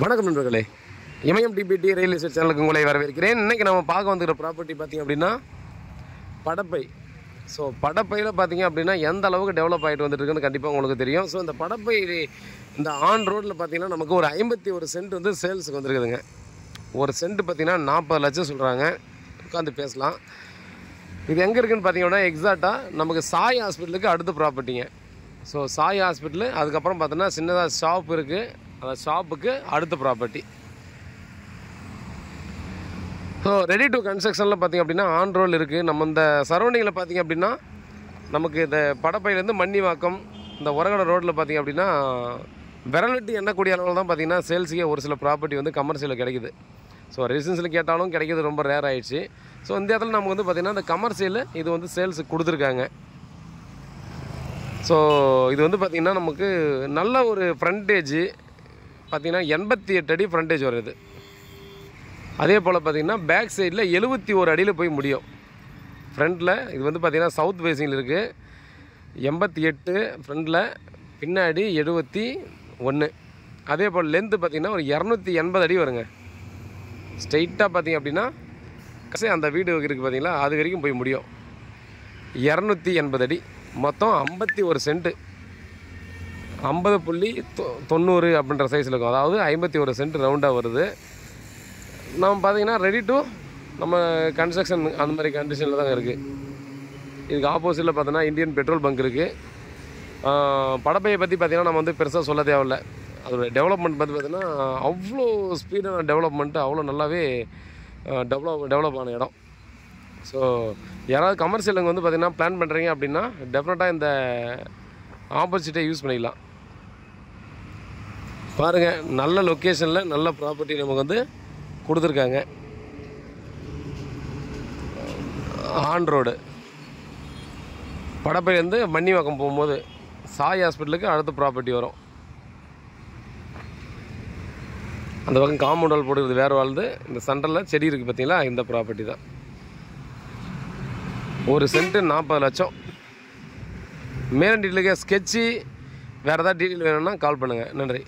வணக்கம் நண்பர்களே, இமயம் DBT real estate சேனலுக்கு உங்களை வரவேற்கிறேன். இன்றைக்கி நம்ம பார்க்க வந்துக்கிற ப்ராப்பர்ட்டி பார்த்திங்க அப்படின்னா படப்பை. ஸோ படப்பையில் பார்த்திங்க அப்படின்னா எந்த அளவுக்கு டெவலப் ஆகிட்டு வந்துட்டுருக்குன்னு கண்டிப்பாக உங்களுக்கு தெரியும். ஸோ இந்த படப்பை இந்த ஆன் ரோட்டில் பார்த்திங்கன்னா நமக்கு ஒரு 51 சென்ட் வந்து சேல்ஸுக்கு வந்துருக்குதுங்க. ஒரு சென்ட் பார்த்திங்கன்னா 40 லட்சம் சொல்கிறாங்க. உட்காந்து பேசலாம். இது எங்கே இருக்குதுன்னு பார்த்திங்கன்னா எக்ஸாக்டாக நமக்கு சாய் ஹாஸ்பிட்டலுக்கு அடுத்த ப்ராப்பர்ட்டிங்க. ஸோ சாய் ஹாஸ்பிட்டலு, அதுக்கப்புறம் பார்த்தோன்னா சின்னதாக ஷாப் இருக்குது. அந்த ஷாப்புக்கு அடுத்த ப்ராப்பர்ட்டி. ஸோ ரெடி டு கன்ஸ்ட்ரக்ஷனில் பார்த்திங்க அப்படின்னா ஆன் ரோல் இருக்குது. நம்ம இந்த சரௌண்டிங்கில் பார்த்திங்க அப்படின்னா நமக்கு இந்த படப்பையிலேருந்து மன்னிவாக்கம் இந்த உரகடை ரோட்டில் பார்த்திங்க அப்படின்னா விரலட்டி எண்ணக்கூடிய அளவில் தான் பார்த்திங்கன்னா சேல்ஸுக்கே ஒரு சில ப்ராப்பர்ட்டி வந்து கமர்ஷியலில் கிடைக்குது. ஸோ ரெசிடென்ஸில் கேட்டாலும் கிடைக்கிறது ரொம்ப ரேர் ஆகிடுச்சு. ஸோ இந்த இடத்துல நமக்கு வந்து பார்த்திங்கன்னா இந்த கமர்ஷியல் இது வந்து சேல்ஸுக்கு கொடுத்துருக்காங்க. ஸோ இது வந்து பார்த்திங்கன்னா நமக்கு நல்ல ஒரு ஃப்ரண்டேஜ் பார்த்திங்கன்னா 88 அடி ஃப்ரண்டேஜ் வருது. அதே போல் பார்த்திங்கன்னா பேக் சைடில் 71 அடியில் போய் முடியும். ஃப்ரண்ட்டில் இது வந்து பார்த்திங்கன்னா சவுத் ஃபேஸிங்கில் இருக்குது. 88 ஃப்ரண்டில், பின்னாடி 71. அதே போல் லென்த்து பார்த்திங்கன்னா ஒரு 280 அடி வருங்க. ஸ்ட்ரெயிட்டாக பார்த்திங்க அப்படின்னா அந்த வீடு இருக்குது பார்த்திங்களா, அது வரைக்கும் போய் முடியும். 280 அடி, மொத்தம் 51 சென்ட்டு, 50.90 அப்படின்ற சைஸில் இருக்கும். அதாவது 51 சென்ட் ரவுண்டாக வருது. நம்ம பார்த்திங்கன்னா ரெடி டு நம்ம கன்ஸ்ட்ரக்ஷன் அந்த மாதிரி கண்டிஷனில் தாங்க இருக்குது. இதுக்கு ஆப்போசிட்டில் பார்த்தோன்னா இந்தியன் பெட்ரோல் பங்க் இருக்குது. படப்பையை பற்றி பார்த்திங்கன்னா நம்ம வந்து பெருசாக சொல்ல தேவையில்லை. அதோடய டெவலப்மெண்ட் பற்றி பார்த்திங்கன்னா அவ்வளோ ஸ்பீடான டெவலப்மெண்ட்டு, அவ்வளோ நல்லாவே டெவலப் ஆன இடம். ஸோ யாராவது கமர்ஷியலுங்க வந்து பார்த்திங்கன்னா பிளான் பண்ணுறீங்க அப்படின்னா டெஃபினட்டாக இந்த ஆப்பர்ச்சுனிட்டியை யூஸ் பண்ணிக்கலாம். பாருங்கள், நல்ல லொக்கேஷனில் நல்ல ப்ராப்பர்ட்டி நமக்கு வந்து கொடுத்துருக்காங்க. ஆன் ரோடு படப்பையிலேருந்து மன்னிவாக்கம் போகும்போது சாய் ஹாஸ்பிட்டலுக்கு அடுத்த ப்ராப்பர்ட்டி வரும். அந்த பக்கம் காம்பவுண்ட் வால் போடுறது வேறு வாழ்ந்து, இந்த சென்டரில் செடி இருக்குது பார்த்தீங்களா, இந்த ப்ராப்பர்ட்டி தான். ஒரு சென்ட்டு 40 லட்சம். மேலும் டீட்டெயிலுக்கு ஸ்கெட்சு வேறு ஏதாவது டீட்டெயில் வேணும்னா கால் பண்ணுங்கள். நன்றி.